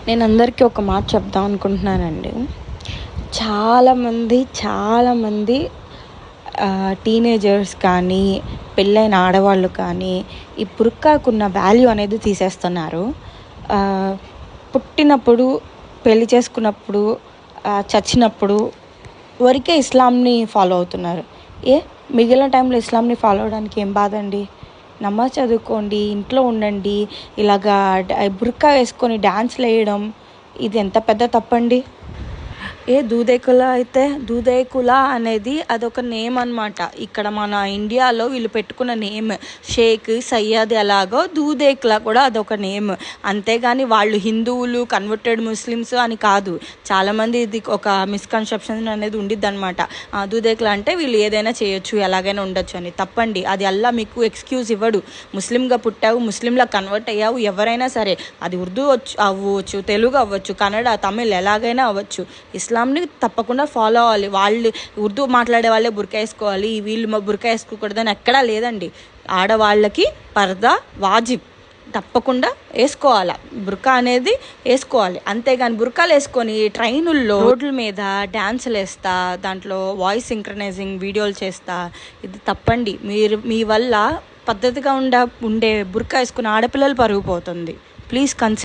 నేను అందరికీ ఒక మాట చెప్దాం అనుకుంటున్నానండి. చాలామంది టీనేజర్స్ కానీ, పెళ్ళైన ఆడవాళ్ళు కానీ, ఈ బుర్కాకున్న వాల్యూ అనేది తీసేస్తున్నారు. పుట్టినప్పుడు, పెళ్లి చేసుకున్నప్పుడు, చచ్చినప్పుడు వరకే ఇస్లాంని ఫాలో అవుతున్నారు. మిగిలిన టైంలో ఇస్లాంని ఫాలో అవ్వడానికి ఏం బాధండి? నమాజ్ చదువుకోండి, ఇంట్లో ఉండండి. ఇలాగా బుర్కా వేసుకొని డ్యాన్స్లు వేయడం ఇది ఎంత పెద్ద తప్పండి. దూదేకుల అనేది అదొక నేమ్ అనమాట. ఇక్కడ మన ఇండియాలో వీళ్ళు పెట్టుకున్న నేమ్. షేక్, సయ్యద్ ఎలాగో దూదేకుల కూడా అదొక నేమ్. అంతేగాని వాళ్ళు హిందువులు, కన్వర్టెడ్ ముస్లిమ్స్ అని కాదు. చాలామంది ఇది ఒక మిస్కన్సెప్షన్ అనేది ఉండిద్ది అనమాట. దూదేకుల అంటే వీళ్ళు ఏదైనా చేయొచ్చు, ఎలాగైనా ఉండొచ్చు అని. తప్పండి. అది అల్లా మీకు ఎక్స్క్యూజ్ ఇవ్వడు. ముస్లింగా పుట్టావు, ముస్లింలా కన్వర్ట్ అయ్యావు, ఎవరైనా సరే, అది ఉర్దూ అవ్వచ్చు, తెలుగు అవ్వచ్చు, కన్నడ, తమిళ్ ఎలాగైనా అవ్వచ్చు, ఇస్లాంని తప్పకుండా ఫాలో అవ్వాలి. వాళ్ళు ఉర్దూ మాట్లాడే వాళ్ళే బుర్కా వేసుకోవాలి, వీళ్ళు బుర్కా వేసుకోకూడదని ఎక్కడా లేదండి. ఆడవాళ్ళకి పర్దా వాజిబ్, తప్పకుండా వేసుకోవాలి. బుర్కా అనేది వేసుకోవాలి. అంతేగాని బుర్కాలు వేసుకొని ట్రైనుల్లో, రోడ్ల మీద డ్యాన్సులు వేస్తా, దాంట్లో వాయిస్ సింక్రనైజింగ్ వీడియోలు చేస్తా, ఇది తప్పండి. మీ వల్ల పద్ధతిగా ఉండే బుర్కా వేసుకున్న ఆడపిల్లలు పరుగు పోతుంది. Please consider.